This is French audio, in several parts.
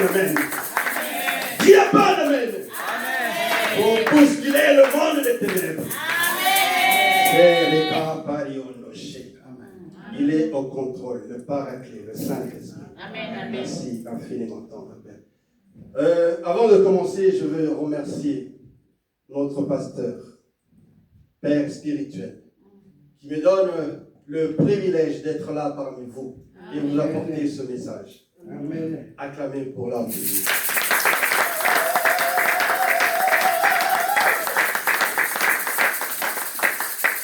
Amen. Dis la bonne Amen. Pour bousculer le monde des ténèbres. Il est au contrôle, le Paraclet, le Saint-Esprit. Merci infiniment, tendre Père. Avant de commencer, je veux remercier notre pasteur, Père spirituel, qui me donne le privilège d'être là parmi vous et vous apporter ce message. Amen. Acclamez pour l'homme de Dieu.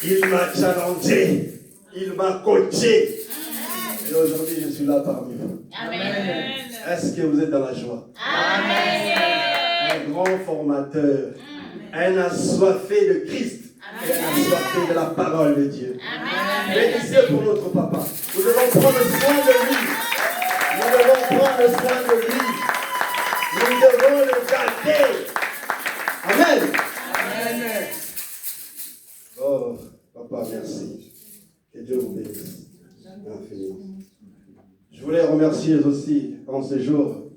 Il m'a challengé, il m'a coaché. Et aujourd'hui, je suis là parmi vous. Amen. Est-ce que vous êtes dans la joie? Amen. Un grand formateur, un assoiffé de Christ, et un assoiffé de la parole de Dieu. Bénissez pour notre papa. Nous devons prendre soin de lui. Nous devons prendre soin de lui. Nous devons le garder. Amen. Amen. Oh, papa, merci. Que Dieu vous bénisse. Infiniment. Je voulais remercier aussi, en ce jour,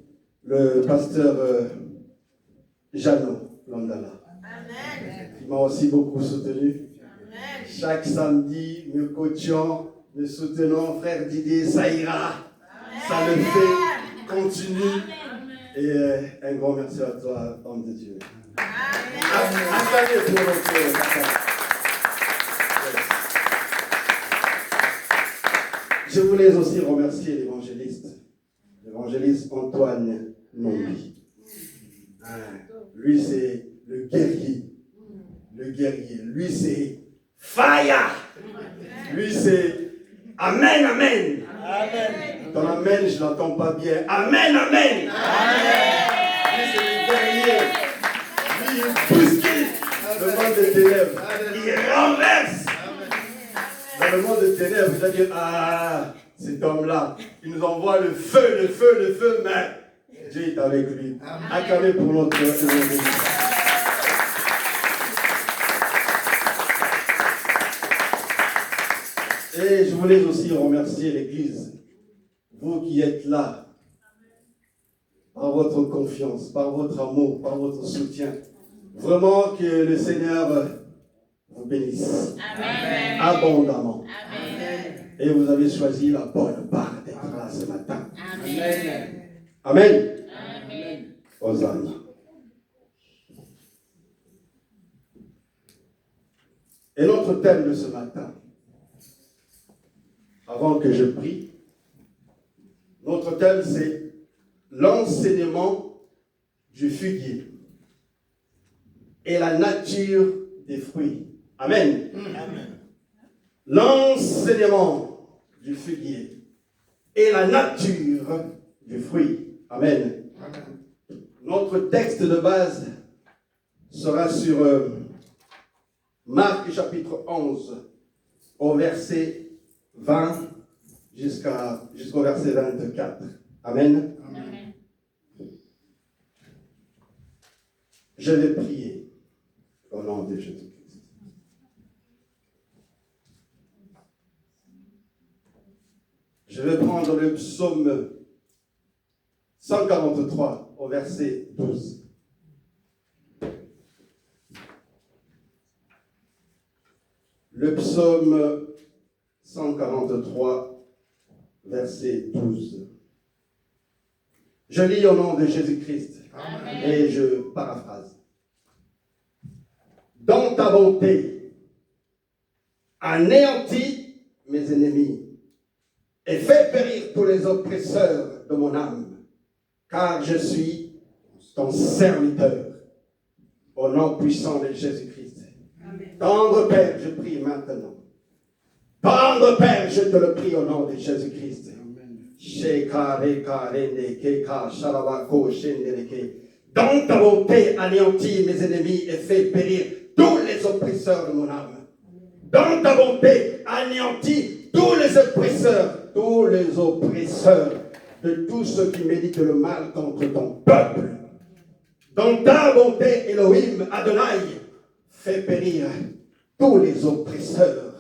le pasteur Jeannot Landala. Il m'a aussi beaucoup soutenu. Chaque samedi, me coachant, me soutenant, frère Didier, ça ira. Ça le fait. Continue. Et un grand merci à toi, homme de Dieu. Acclamez pour notre papa. Je voulais aussi remercier l'évangéliste Antoine Nombi. Lui, c'est le guerrier. Le guerrier. Lui, c'est fire. Lui, c'est Amen, Amen. Amen. Ton Amen, je ne l'entends pas bien. Amen, Amen. Amen. Lui, c'est le guerrier. Lui, il bouscule le monde des ténèbres. Il renverse. Dans le monde des ténèbres, vous allez dire, ah, cet homme-là, il nous envoie le feu, mais Dieu est avec lui. Acclamez pour notre Dieu. Et je voulais aussi remercier l'Église, vous qui êtes là, par votre confiance, par votre amour, par votre soutien. Vraiment que le Seigneur vous bénisse. Amen. Abondamment. Amen. Et vous avez choisi la bonne part d'être là ce matin. Amen. Amen. Amen. Hosanna. Et notre thème de ce matin, avant que je prie, notre thème c'est l'enseignement du figuier et la nature des fruits. Amen. Amen. L'enseignement du figuier et la nature du fruit. Amen. Amen. Notre texte de base sera sur Marc chapitre 11 au verset 20 jusqu'au verset 24. Amen. Amen. Je vais prier au nom de Jésus. Je vais prendre le psaume 143 au verset 12. Le psaume 143, verset 12. Je lis au nom de Jésus-Christ. Amen. Et je paraphrase. Dans ta bonté, anéantis mes ennemis et fais périr tous les oppresseurs de mon âme, car je suis ton serviteur, au nom puissant de Jésus-Christ. Amen. Tendre Père, je prie maintenant. Tendre Père, je te le prie au nom de Jésus-Christ. Dans ta bonté, anéantis mes ennemis et fais périr tous les oppresseurs de mon âme. Dans ta bonté, anéantis tous les oppresseurs de tous ceux qui méditent le mal contre ton peuple. Dans ta bonté, Elohim, Adonai, fais périr tous les oppresseurs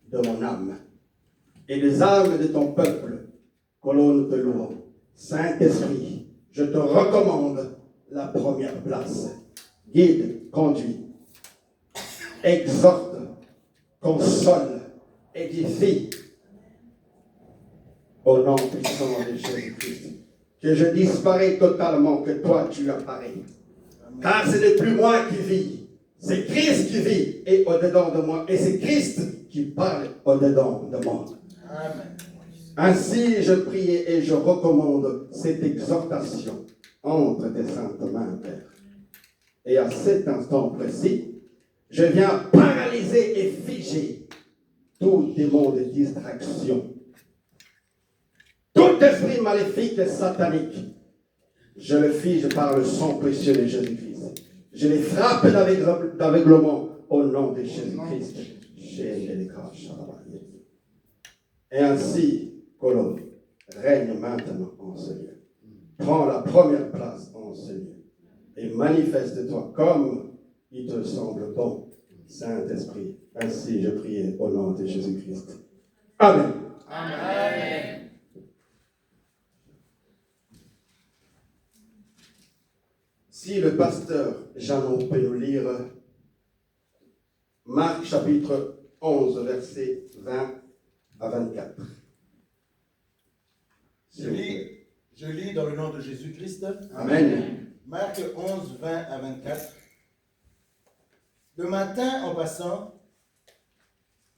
de mon âme. et les âmes de ton peuple, colonne te louant. Saint-Esprit, je te recommande la première place. Guide, conduis, exhorte, console, édifie, au nom puissant de Jésus-Christ. Que je disparais totalement, que toi tu apparais. Car ce n'est plus moi qui vis, c'est Christ qui vit et au-dedans de moi. Et c'est Christ qui parle au-dedans de moi. Amen. Ainsi je prie et je recommande cette exhortation entre tes saintes mains, Père. Et à cet instant précis, je viens paralyser et figer tout démon de distraction. Tout esprit maléfique et satanique, je le fige par le sang précieux de Jésus-Christ. Je les frappe d'aveuglement au nom de Jésus-Christ. Et ainsi, colonne, règne maintenant en ce lieu. Prends la première place en ce lieu. Et manifeste-toi comme il te semble bon, Saint-Esprit. Ainsi je prie au nom de Jésus-Christ. Amen. Amen. Si le pasteur Jeannot peut nous lire Marc chapitre 11, versets 20 à 24. Je lis dans le nom de Jésus-Christ. Amen. Marc 11, 20 à 24. Le matin, en passant,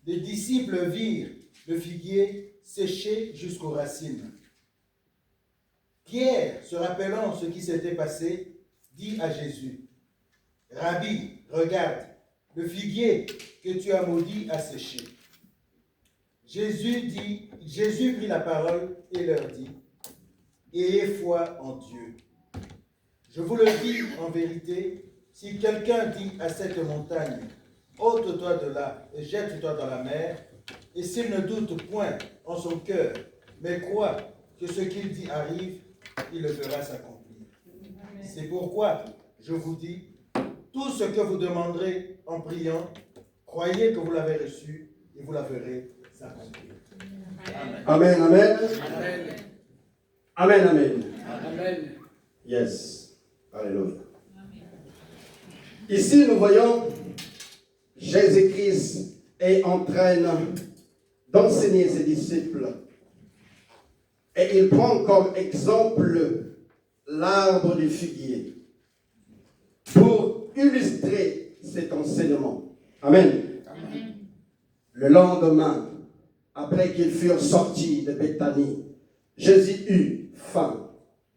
les disciples virent le figuier séché jusqu'aux racines. Pierre, se rappelant ce qui s'était passé, dit à Jésus, « Rabbi, regarde, le figuier que tu as maudit a séché. » Jésus prit la parole et leur dit, « Ayez foi en Dieu. Je vous le dis en vérité, si quelqu'un dit à cette montagne, ôte-toi de là et jette-toi dans la mer, et s'il ne doute point en son cœur, mais croit que ce qu'il dit arrive, il le fera s'accomplir. C'est pourquoi je vous dis, tout ce que vous demanderez en priant, croyez que vous l'avez reçu et vous la verrez s'accomplir. Amen, amen. Amen. Amen, amen. Amen. Yes. Alléluia. Ici, nous voyons Jésus-Christ est en train d'enseigner ses disciples. Et il prend comme exemple l'arbre du figuier pour illustrer cet enseignement. Amen. Amen. Le lendemain, après qu'ils furent sortis de Béthanie, Jésus eut faim.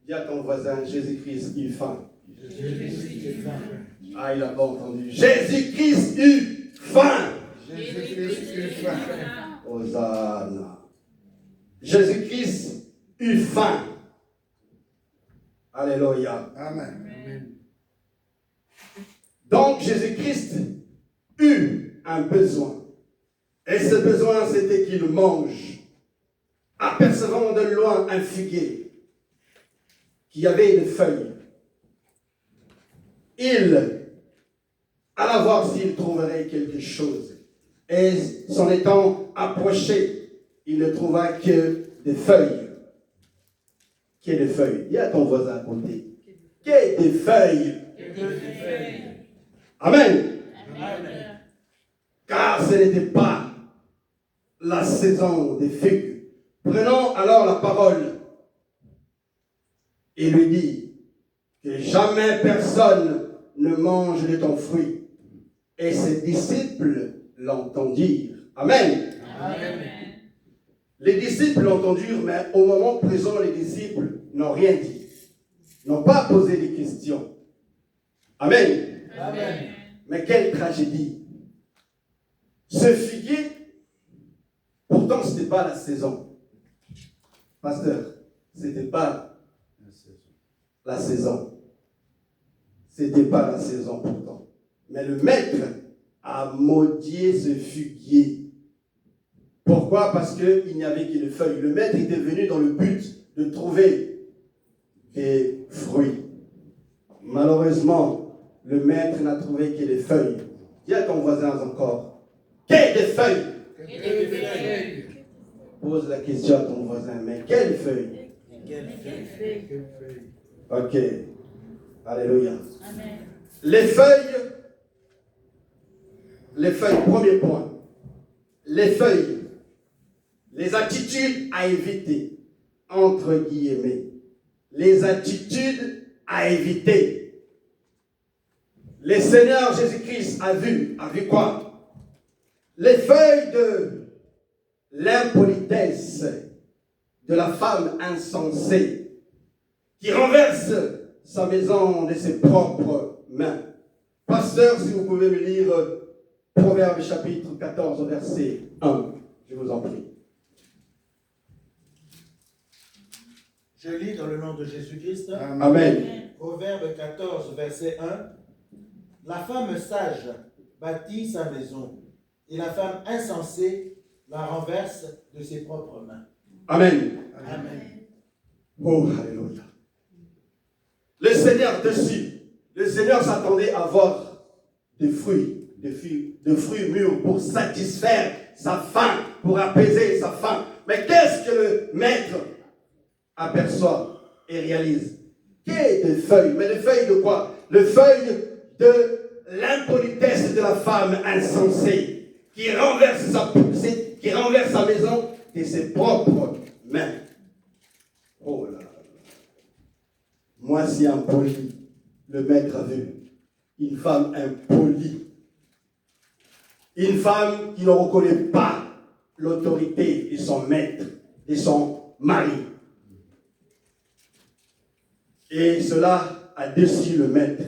Dis à ton voisin, Jésus-Christ eut faim. Jésus-Christ eut faim. Ah, il n'a pas entendu. Jésus-Christ eut faim. Jésus-Christ eut faim. Hosanna. Jésus-Christ eut faim. Alléluia. Amen. Donc Jésus-Christ eut un besoin. Et ce besoin, c'était qu'il mange, apercevant de loin un figuier qui avait des feuilles. Il alla voir s'il trouverait quelque chose. Et s'en étant approché, il ne trouva que des feuilles. Qu'est des feuilles? Dis à ton voisin à côté. Qu'est des feuilles? Amen. Amen. Car ce n'était pas la saison des figues. Prenons alors la parole et lui dit que jamais personne ne mange de ton fruit. Et ses disciples l'entendirent. Amen. Amen. Les disciples l'entendirent, mais au moment présent, les disciples n'ont rien dit, n'ont pas posé de questions. Amen. Amen. Mais quelle tragédie. Ce figuier, pourtant, ce n'était pas la saison. Pasteur, ce n'était pas la saison. Ce n'était pas la saison pourtant. Mais le maître a maudit ce figuier. Pourquoi? Parce qu'il n'y avait que des feuilles. Le maître était venu dans le but de trouver des fruits. Malheureusement, le maître n'a trouvé que des feuilles. Dis à ton voisin encore. Que des feuilles. Pose la question à ton voisin, mais quelle feuille? Ok. Alléluia. Amen. Les feuilles, premier point. Les feuilles, les attitudes à éviter, entre guillemets. Les attitudes à éviter. Le Seigneur Jésus-Christ a vu quoi? Les feuilles de l'impolitesse, de la femme insensée, qui renverse sa maison de ses propres mains. Pasteur, si vous pouvez me lire Proverbe chapitre 14, verset 1, je vous en prie. Je lis dans le nom de Jésus-Christ. Amen. Proverbe 14, verset 1. La femme sage bâtit sa maison, et la femme insensée la renverse de ses propres mains. Amen. Amen. Oh, alléluia. Le Seigneur dessus, le Seigneur s'attendait à voir des fruits mûrs pour satisfaire sa faim, pour apaiser sa faim. Mais qu'est-ce que le maître aperçoit et réalise? Qu'est des feuilles? Mais les feuilles de quoi? Les feuilles de l'impolitesse de la femme insensée qui renverse sa maison de ses propres mains. Oh là là. Moi, si impoli, le maître a vu une femme impolie, une femme qui ne reconnaît pas l'autorité de son maître, de son mari. Et cela a déçu le maître.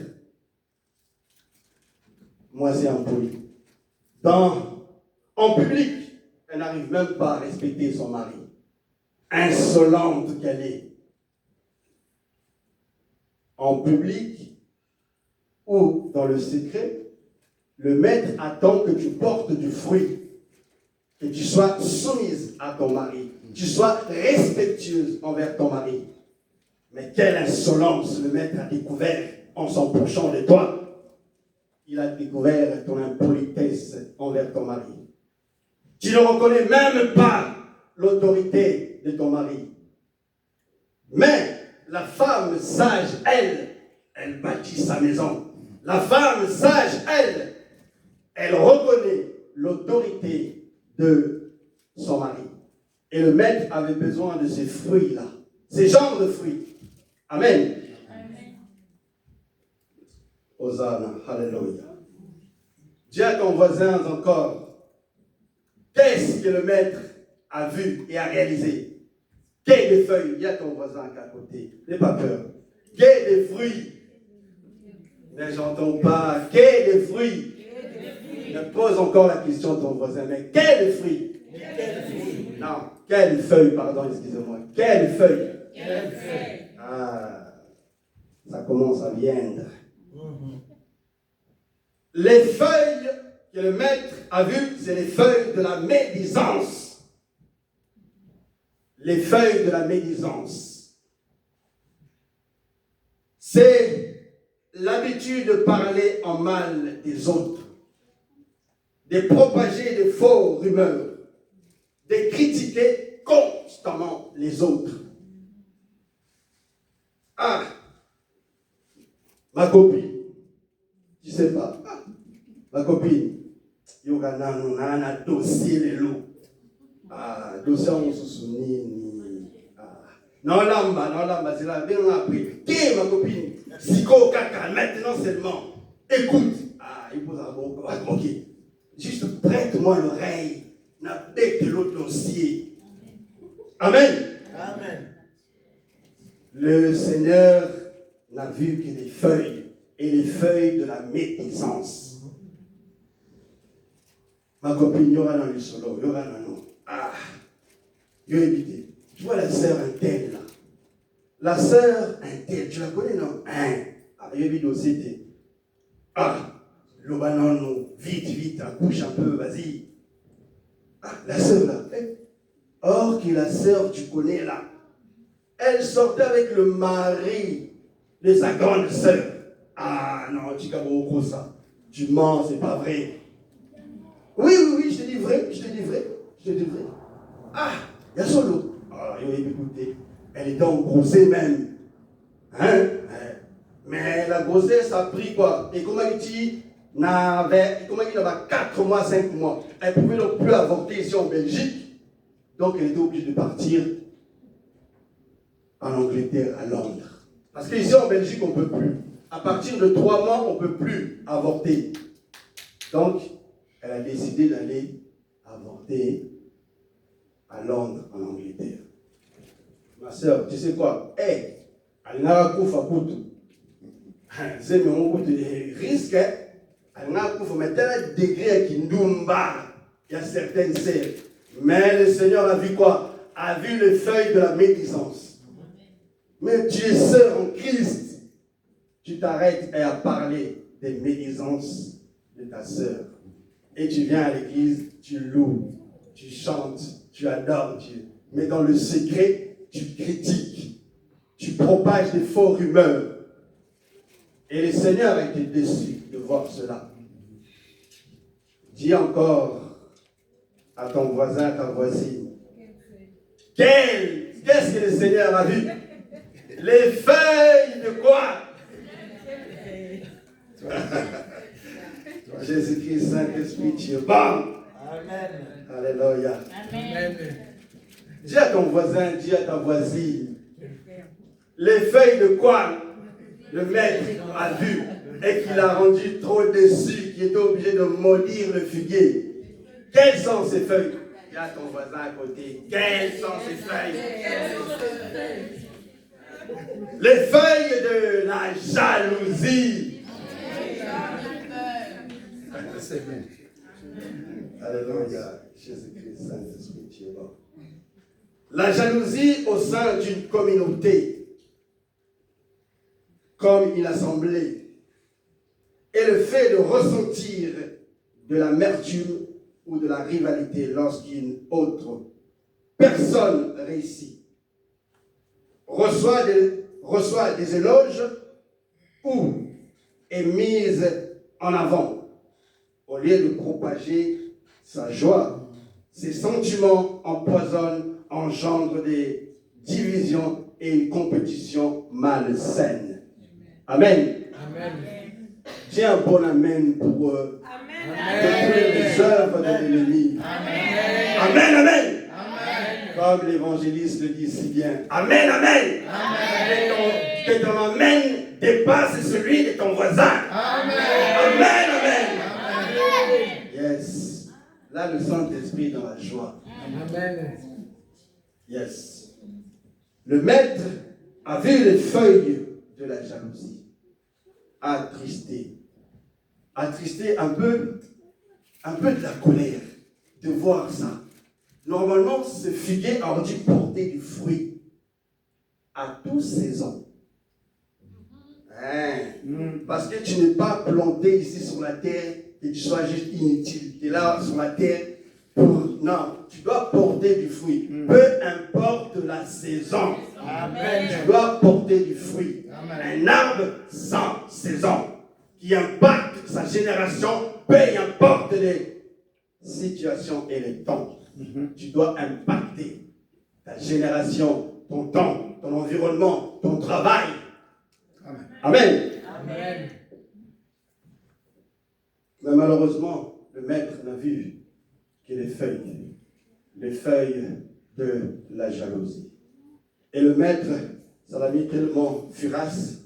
Moi, c'est impoli. En public, elle n'arrive même pas à respecter son mari. Insolente qu'elle est. En public ou dans le secret, le maître attend que tu portes du fruit, que tu sois soumise à ton mari, que tu sois respectueuse envers ton mari. Mais quelle insolence le maître a découvert en s'approchant de toi. Il a découvert ton impolitesse envers ton mari. Tu ne reconnais même pas l'autorité de ton mari. Mais la femme sage, elle bâtit sa maison. La femme sage, elle reconnaît l'autorité de son mari. Et le maître avait besoin de ces fruits-là, ces genres de fruits. Amen. Amen. Hosanna, alléluia. Dis à ton voisin encore, qu'est-ce que le maître a vu et a réalisé? Qu'est des feuilles? Dis à ton voisin qui est à côté, n'aie pas peur. Qu'est des fruits? Mais j'entends pas. Qu'est des fruits? Je pose encore la question à ton voisin, mais quels fruits? Non, quelles feuilles, pardon, excusez-moi. Quelles feuilles? Ah, ça commence à viendre. Les feuilles que le maître a vues, c'est les feuilles de la médisance. Les feuilles de la médisance. C'est l'habitude de parler en mal des autres, de propager de fausses rumeurs, de critiquer constamment les autres. Ah, ma copine, tu sais pas, ma copine, il y a un dossier les lots. Ah, dossier on se souvient. Non, lamba, c'est la bien appris. Qui est ma copine? Siko Kaka, maintenant seulement. Écoute. Ah, il pose un bon. Ok. Juste prête-moi l'oreille. N'a que l'autre dossier. Amen. Amen. Le Seigneur n'a vu que les feuilles et les feuilles de la médisance. Ma copine, il y aura dans le solo, il y aura dans nous. Ah, je vais éviter. Tu vois la sœur Intel là. La sœur Intel, tu la connais non? Ah, je vais aussi. Ah, le banon, vite, accouche un peu, vas-y. Ah, la sœur là. Or que la sœur, tu connais là. Elle sortait avec le mari de sa grande sœur. Ah non, tu as ça. Tu mens, c'est pas vrai. Oui, je te dis vrai. Ah, Il y a son lot. Alors, écoutez, elle était engrossée même. Hein? Mais la grossesse a pris quoi? Et comment il dit? Il avait 4 mois, 5 mois. Elle ne pouvait donc plus avorter ici en Belgique. Donc elle était obligée de partir en Angleterre, à Londres. Parce qu'ici en Belgique, on ne peut plus. À partir de 3 mois, on ne peut plus avorter. Donc, elle a décidé d'aller avorter à Londres, en Angleterre. Ma soeur, tu sais quoi? Elle n'a pas de c'est mon risque. Elle n'a pas de mais tel degré qui nous bat. Il y a certaines sœurs. Mais le Seigneur a vu quoi? A vu les feuilles de la médisance. Mais tu es sœur en Christ. Tu t'arrêtes et à parler des médisances de ta sœur. Et tu viens à l'église, tu loues, tu chantes, tu adores Dieu. Mais dans le secret, tu critiques, tu propages des fausses rumeurs. Et le Seigneur a été déçu de voir cela. Dis encore à ton voisin, à ta voisine, qu'est-ce que le Seigneur a vu? Les feuilles de quoi? Jésus-Christ, Saint-Esprit, tu es bon. Amen. Alléluia. Amen. Dis à ton voisin, dis à ta voisine, les feuilles de quoi le maître a vu et qu'il a rendu trop déçu, qu'il était obligé de maudire le figuier. Quelles sont ces feuilles? Dis à ton voisin à côté, quelles sont ces feuilles? Les feuilles de la jalousie. Alléluia. Jésus-Christ, Saint-Esprit, tu es bon. La jalousie au sein d'une communauté, comme une assemblée, est le fait de ressentir de l'amertume ou de la rivalité lorsqu'une autre personne réussit, reçoit des éloges ou est mise en avant, au lieu de propager sa joie. Ces sentiments empoisonnent, engendrent des divisions et une compétition malsaine. Amen. Amen. J'ai un bon amen pour détruire les œuvres de l'ennemi. Amen. Amen, amen. Amen. Comme l'évangéliste le dit si bien. Amen, amen. Amen. Que ton amen dépasse celui de ton voisin. Amen. Amen, amen. Amen. Yes. Là, le Saint-Esprit est dans la joie. Amen. Yes. Le maître a vu les feuilles de la jalousie. Attristé un peu de la colère de voir ça. Normalement, ce figuier aurait dû porter du fruit à toute saison. Parce que tu n'es pas planté ici sur la terre et tu sois juste inutile. Tu es là sur la terre pour... Non, tu dois porter du fruit. Peu importe la saison. Amen. Tu dois porter du fruit. Amen. Un arbre sans saison qui impacte sa génération, peu importe les situations et les temps. Tu dois impacter ta génération, ton temps, ton environnement, ton travail. Amen. Amen. Mais malheureusement, le maître n'a vu que les feuilles de la jalousie. Et le maître, ça l'a mis tellement furax,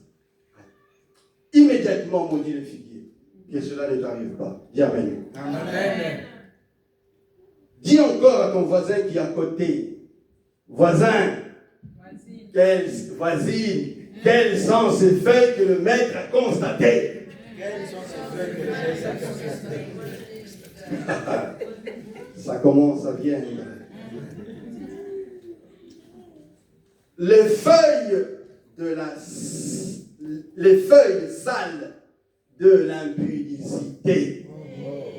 immédiatement maudit le figuier, que cela ne t'arrive pas. Dis Amen. Amen. Dis encore à ton voisin qui est à côté, voisin, voisine, quelles sont ces feuilles que le maître a constatées? Quelles sont ces feuilles que le maître a constatées? Ça commence à viendre. Les feuilles sales de l'impudicité.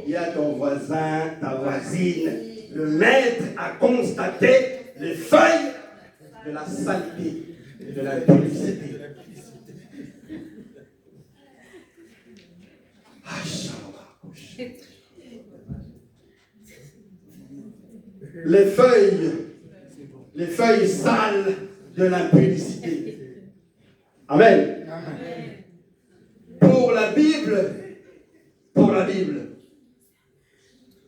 Il y a ton voisin, ta voisine. Le maître a constaté les feuilles de la saleté et de l'impudicité. Les feuilles les feuilles sales de l'impudicité. Amen. Pour la Bible,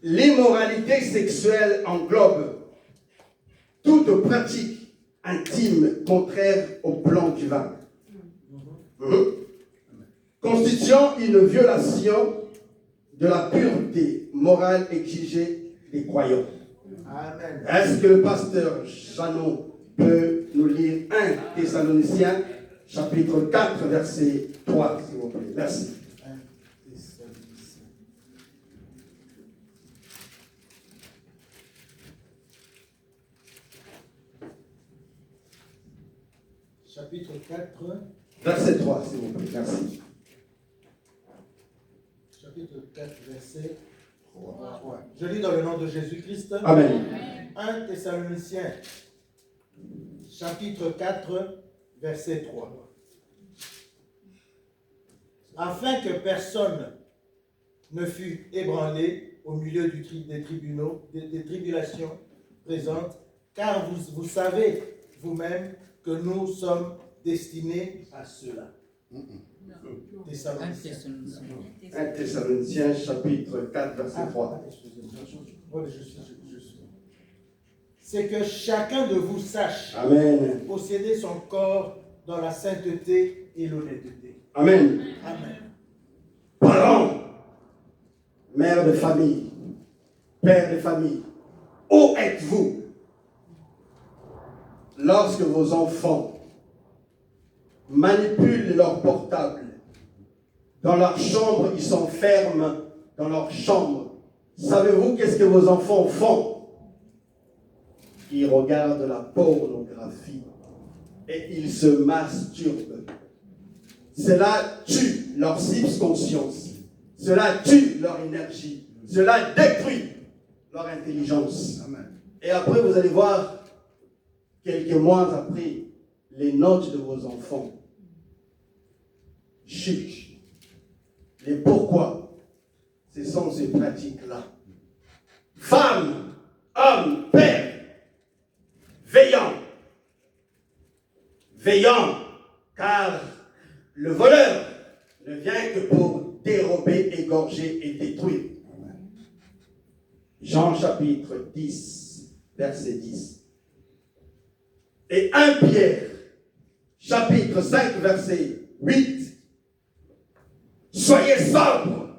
l'immoralité sexuelle englobe toute pratique intime contraire au plan divin, constituant une violation de la pureté morale exigée des croyants. Amen. Est-ce que le pasteur Janon peut nous lire 1 Thessaloniciens, chapitre 4, verset 3, s'il vous plaît. Merci. 1 Thessaloniciens. Chapitre 4, Verset 3, s'il vous plaît. Merci. chapitre 4, verset 3. Je lis dans le nom de Jésus-Christ. Amen. 1 Thessaloniciens, chapitre 4, verset 3. Afin que personne ne fût ébranlé au milieu des tribunaux, des tribulations présentes, car vous savez vous-même que nous sommes destinés à cela. Thessaloniciens. 1 Thessaloniciens, chapitre 4, verset 3. Excusez-moi, je suis. C'est que chacun de vous sache Amen. posséder son corps dans la sainteté et l'honnêteté. Amen. Amen. Parents, mères de famille, pères de famille, où êtes-vous lorsque vos enfants manipulent leur portable? Dans leur chambre, ils s'enferment dans leur chambre. Savez-vous qu'est-ce que vos enfants font? Ils regardent la pornographie et ils se masturbent. Cela tue leur subconscience. Cela tue leur énergie. Cela détruit leur intelligence. Amen. Et après, vous allez voir, quelques mois après, les notes de vos enfants chutent. Et pourquoi? Ce sont ces pratiques-là. Femmes, hommes, pères, veillant, car le voleur ne vient que pour dérober, égorger et détruire. Jean chapitre 10, verset 10. Et 1 Pierre, chapitre 5, verset 8. Soyez sobres,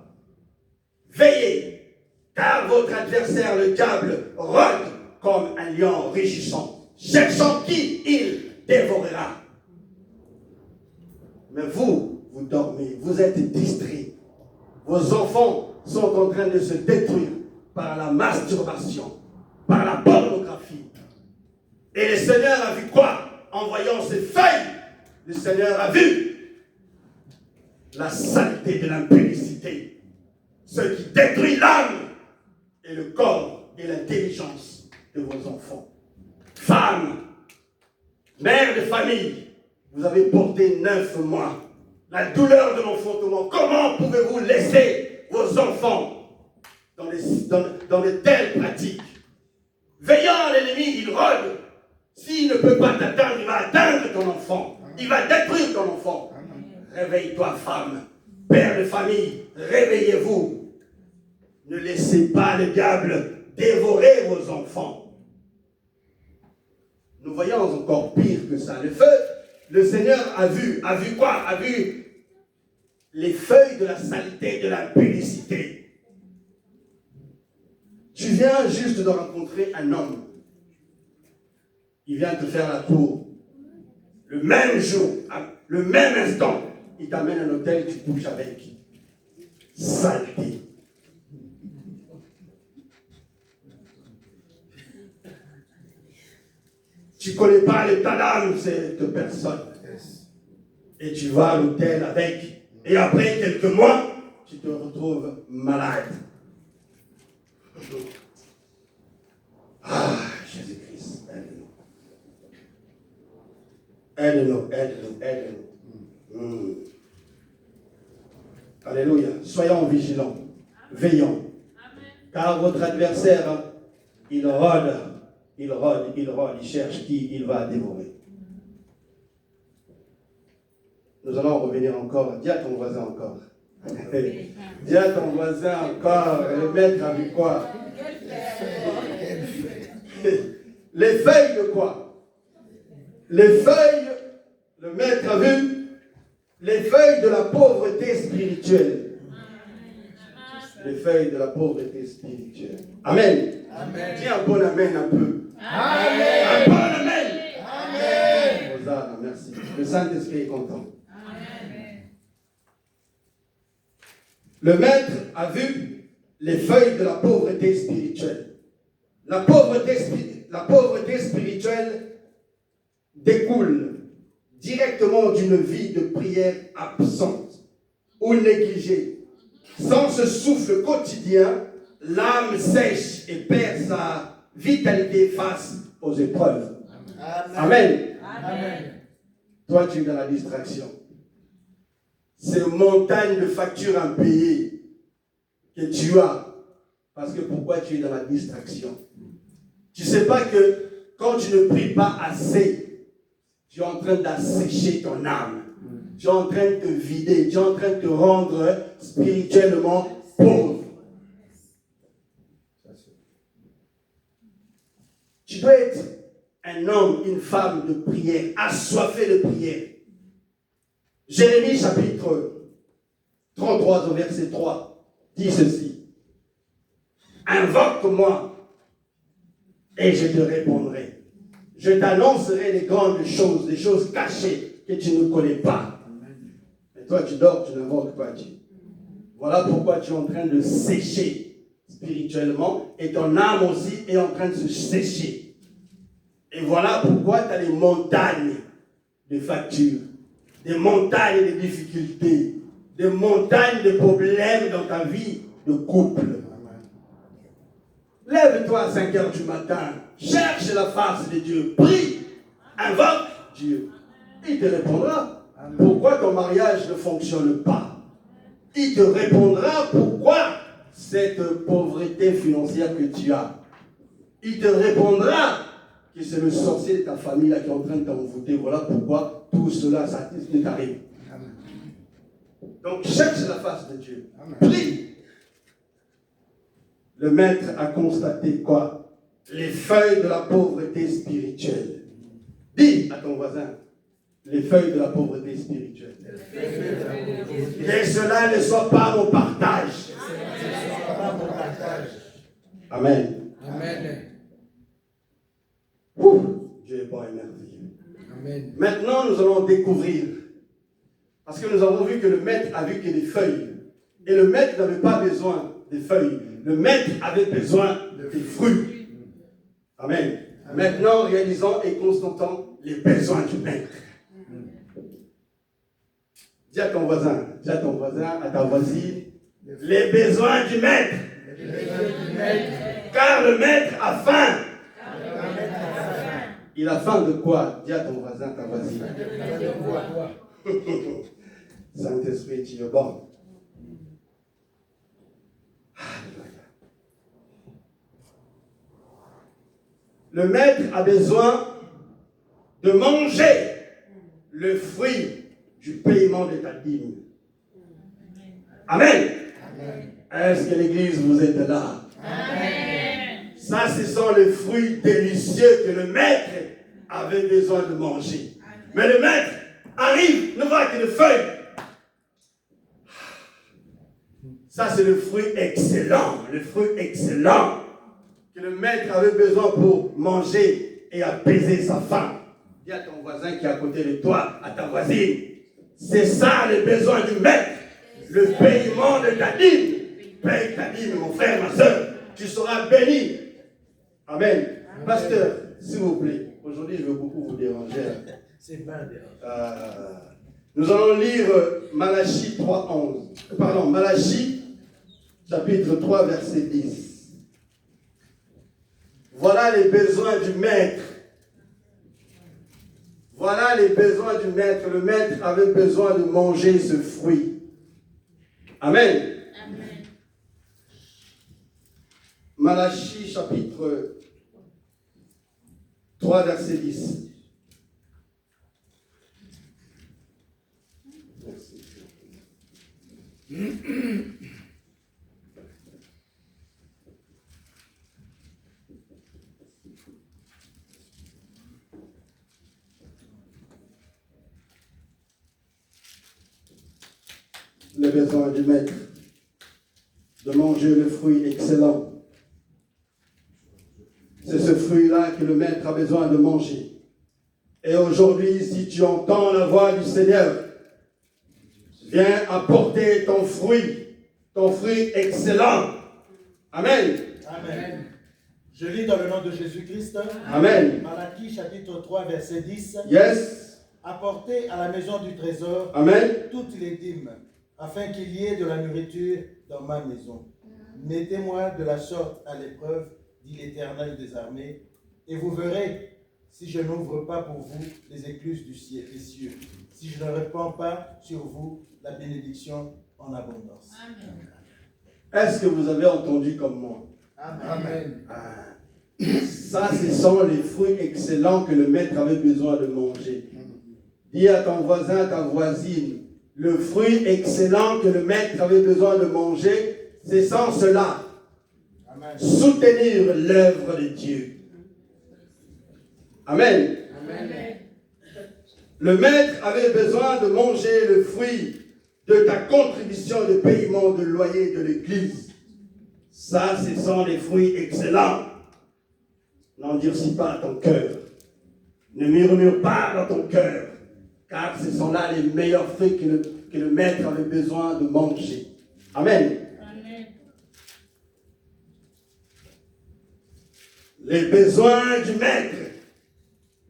veillez, car votre adversaire, le diable, rôde comme un lion rugissant, cherchant qui il dévorera. Mais vous dormez, vous êtes distraits. Vos enfants sont en train de se détruire par la masturbation, par la pornographie. Et le Seigneur a vu quoi? En voyant ces feuilles, le Seigneur a vu la saleté de l'impudicité, ce qui détruit l'âme et le corps et l'intelligence de vos enfants. Femmes, mères de famille, vous avez porté 9 mois. La douleur de l'enfantement, comment pouvez-vous laisser vos enfants dans de telles pratiques? Veillant à l'ennemi, il rôde. S'il ne peut pas t'atteindre, il va atteindre ton enfant. Il va détruire ton enfant. Réveille-toi, femme, père de famille, réveillez-vous. Ne laissez pas le diable dévorer vos enfants. Nous voyons encore pire que ça. Le feu, le Seigneur a vu quoi? A vu les feuilles de la saleté, de la l'impudicité. Tu viens juste de rencontrer un homme. Il vient te faire la cour. Le même jour, le même instant, il t'amène à un hôtel, tu couches avec. Saleté. Tu ne connais pas l'état d'âme de cette personne. Et tu vas à l'hôtel avec. Et après quelques mois, tu te retrouves malade. Ah, Jésus-Christ, aide-nous. Aide-nous. Alléluia. Soyons vigilants, veillons. Car votre adversaire, il rôde il rôde, il cherche qui il va dévorer. Nous allons revenir encore. Dis à ton voisin encore. Dis à ton voisin encore. Le maître a vu quoi? Les feuilles de quoi? Les feuilles, le maître a vu les feuilles de la pauvreté spirituelle. Les feuilles de la pauvreté spirituelle. Amen. Amen. Dis un bon amen un peu. Amen. Un bon amen. Amen. Hosanna, merci. Le Saint-Esprit est content. Amen. Le maître a vu les feuilles de la pauvreté spirituelle. La pauvreté spirituelle découle directement d'une vie de prière absente ou négligée. Sans ce souffle quotidien, l'âme sèche et perd sa vitalité face aux épreuves. Amen. Amen. Toi, tu es dans la distraction. Ces montagnes de factures impayées que tu as. Parce que pourquoi tu es dans la distraction? Tu ne sais pas que quand tu ne pries pas assez, tu es en train d'assécher ton âme. Tu es en train de te vider. Tu es en train de te rendre spirituellement pauvre. Tu dois être un homme, une femme de prière, assoiffé de prière. Jérémie chapitre 33 au verset 3 dit ceci. Invoque-moi et je te répondrai. Je t'annoncerai les grandes choses, les choses cachées que tu ne connais pas. Mais toi tu dors, tu n'invoques pas Dieu. Voilà pourquoi tu es en train de sécher spirituellement et ton âme aussi est en train de se sécher. Et voilà pourquoi tu as les montagnes de factures, des montagnes de difficultés, des montagnes de problèmes dans ta vie de couple. Lève-toi à 5 heures du matin, cherche la face de Dieu, prie, invoque Dieu. Il te répondra pourquoi ton mariage ne fonctionne pas. Il te répondra pourquoi cette pauvreté financière que tu as. Il te répondra que c'est le sorcier de ta famille là qui est en train de t'envoûter. Voilà pourquoi tout cela, ça t'arrive. Donc cherche la face de Dieu. Prie. Le maître a constaté quoi? Les feuilles de la pauvreté spirituelle. Dis à ton voisin, les feuilles de la pauvreté spirituelle. Que cela ne soit pas mon partage. Amen. Amen. Dieu est bon et merveilleux. Amen. Maintenant, nous allons découvrir. Parce que nous avons vu que le maître a vu que des feuilles. Et le maître n'avait pas besoin des feuilles. Le maître avait besoin des fruits. Amen. Maintenant, réalisons et constatons les besoins du maître. Dis à ton voisin, à ta voisine, les besoins du maître. Car le maître a faim. Il a faim de quoi? Dis à ton voisin, ta voisine. Saint-Esprit, tu es bon. Le maître a besoin de manger le fruit du paiement de ta dîme. Amen. Est-ce que l'église, vous êtes là? Amen. Ça, ce sont les fruits délicieux que le maître avait besoin de manger. Mais le maître arrive, ne voit que les feuilles. Ça, c'est le fruit excellent que le maître avait besoin pour manger et apaiser sa faim. Dis à ton voisin qui est à côté de toi, à ta voisine, c'est ça le besoin du maître, le paiement de ta dîme. Paye ta dîme, mon frère, ma soeur, tu seras béni. Amen. Amen. Pasteur, s'il vous plaît, aujourd'hui je veux beaucoup vous déranger. C'est pas dérangeant. Nous allons lire Malachie 3:11. Malachie, chapitre 3, verset 10. Voilà les besoins du maître. Voilà les besoins du maître. Le maître avait besoin de manger ce fruit. Amen. Amen. Malachie, chapitre 3, verset 10. Merci. Le besoin du maître de manger le fruit excellent. C'est ce fruit-là que le maître a besoin de manger. Et aujourd'hui, si tu entends la voix du Seigneur, viens apporter ton fruit excellent. Amen. Amen. Je lis dans le nom de Jésus-Christ. Amen. Malachie chapitre 3, verset 10. Yes. Apportez à la maison du trésor Amen. toutes les dîmes, afin qu'il y ait de la nourriture dans ma maison. Mettez-moi de la sorte à l'épreuve, dit l'Éternel des armées, et vous verrez si je n'ouvre pas pour vous les écluses des cieux, si je ne répands pas sur vous la bénédiction en abondance. Amen. Est-ce que vous avez entendu comme moi? Amen. Ça, ce sont les fruits excellents que le maître avait besoin de manger. Dis à ton voisin, à ta voisine, le fruit excellent que le maître avait besoin de manger, c'est sans cela. Amen. Soutenir l'œuvre de Dieu. Amen. Amen. Le maître avait besoin de manger le fruit de ta contribution de paiement de loyer de l'église. Ça, ce sont les fruits excellents. N'endurcis pas ton cœur. Ne murmure pas dans ton cœur. Car ce sont là les meilleurs fruits que le maître avait besoin de manger. Amen. Amen. Les besoins du maître.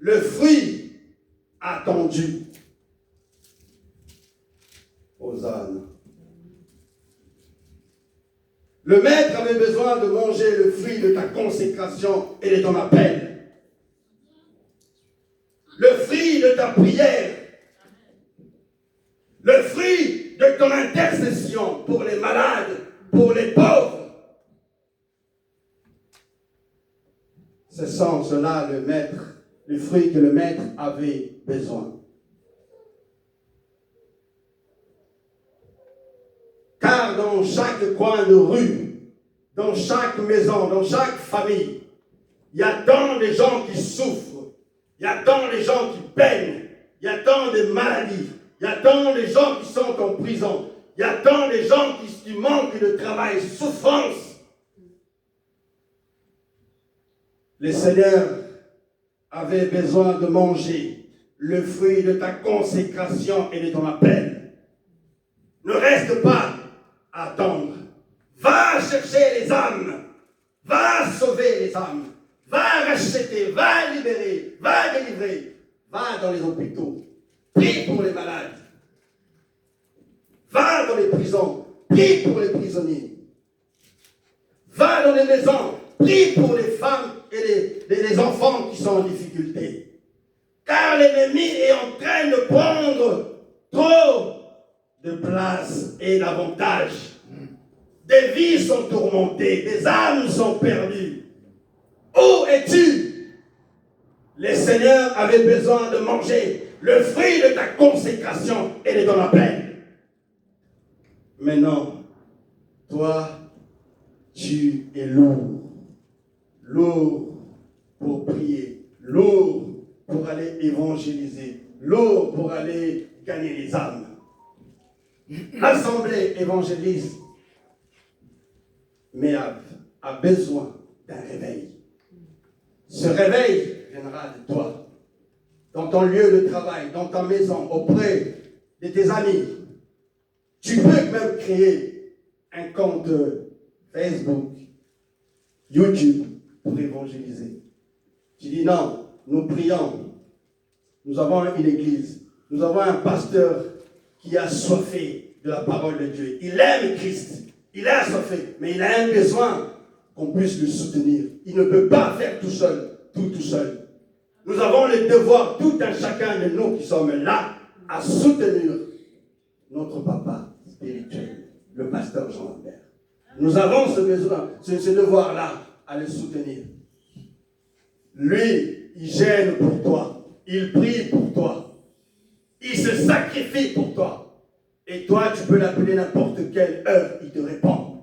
Le fruit attendu. Hosanna. Le maître avait besoin de manger le fruit de ta consécration et de ton appel. Le fruit de ta prière. Le fruit de ton intercession pour les malades, pour les pauvres. C'est sans cela le fruit que le maître avait besoin. Car dans chaque coin de rue, dans chaque maison, dans chaque famille, il y a tant de gens qui souffrent, il y a tant de gens qui peinent, il y a tant de maladies, il y a tant de gens qui sont en prison, il y a tant de gens qui manquent de travail, souffrance. Le Seigneur avait besoin de manger le fruit de ta consécration et de ton appel. Ne reste pas à attendre. Va chercher les âmes. Va sauver les âmes. Va racheter, va libérer, va délivrer. Va dans les hôpitaux. Prie pour les malades. Va dans les prisons. Prie pour les prisonniers. Va dans les maisons. Prie pour les femmes et les enfants qui sont en difficulté. Car l'ennemi est en train de prendre trop de place et d'avantage. Des vies sont tourmentées, des âmes sont perdues. Où es-tu? Le Seigneur avait besoin de manger le fruit de ta consécration et de ton appel. Maintenant, toi, tu es lourd. Lourd pour prier, lourd pour aller évangéliser, lourd pour aller gagner les âmes. L'assemblée évangéliste, mais a besoin d'un réveil. Ce réveil viendra de toi, dans ton lieu de travail, dans ta maison, auprès de tes amis. Tu peux même créer un compte Facebook, YouTube, pour évangéliser. Tu dis non, nous prions. Nous avons une église. Nous avons un pasteur qui a soifé de la parole de Dieu. Il aime Christ. Il a soifé. Mais il a un besoin qu'on puisse le soutenir. Il ne peut pas faire tout seul, tout seul. Nous avons le devoir, tout un chacun de nous qui sommes là, à soutenir notre papa spirituel, le pasteur Jean-Lambert. Nous avons ce besoin, ce devoir-là, à le soutenir. Lui, il gêne pour toi, il prie pour toi, il se sacrifie pour toi. Et toi, tu peux l'appeler n'importe quelle heure, il te répond.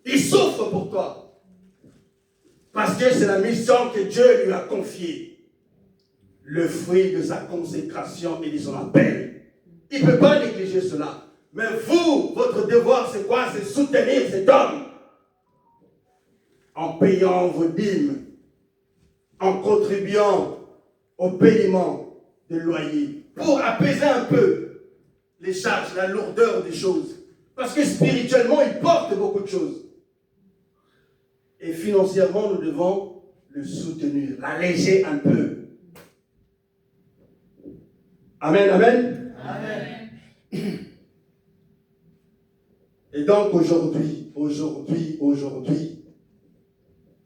Il souffre pour toi. Parce que c'est la mission que Dieu lui a confiée. Le fruit de sa consécration et de son appel. Il ne peut pas négliger cela. Mais vous, votre devoir, c'est quoi? C'est soutenir cet homme. En payant vos dîmes, en contribuant au paiement de loyer, pour apaiser un peu les charges, la lourdeur des choses. Parce que spirituellement, il porte beaucoup de choses. Et financièrement, nous devons le soutenir, l'alléger un peu. Amen, amen. Amen. Et donc aujourd'hui,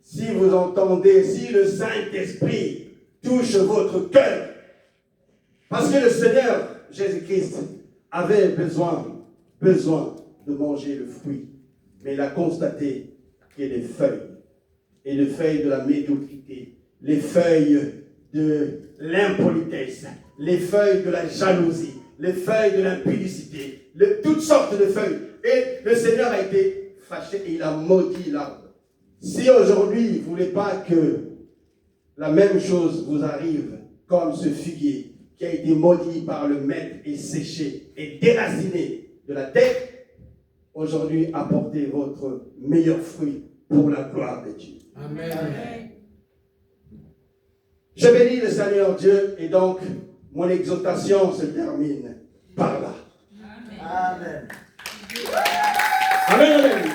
si vous entendez, si le Saint-Esprit touche votre cœur, parce que le Seigneur Jésus-Christ avait besoin de manger le fruit, mais il a constaté qu'il y a des feuilles, et les feuilles de la médiocrité, les feuilles de l'impolitesse, les feuilles de la jalousie, les feuilles de l'impudicité, toutes sortes de feuilles. Et le Seigneur a été fâché et il a maudit l'arbre. Si aujourd'hui, vous ne voulez pas que la même chose vous arrive, comme ce figuier qui a été maudit par le maître et séché et déraciné de la terre, aujourd'hui, apportez votre meilleur fruit pour la gloire de Dieu. Amen. Amen. Je bénis le Seigneur Dieu et donc mon exhortation se termine par là. Amen. Amen, amen.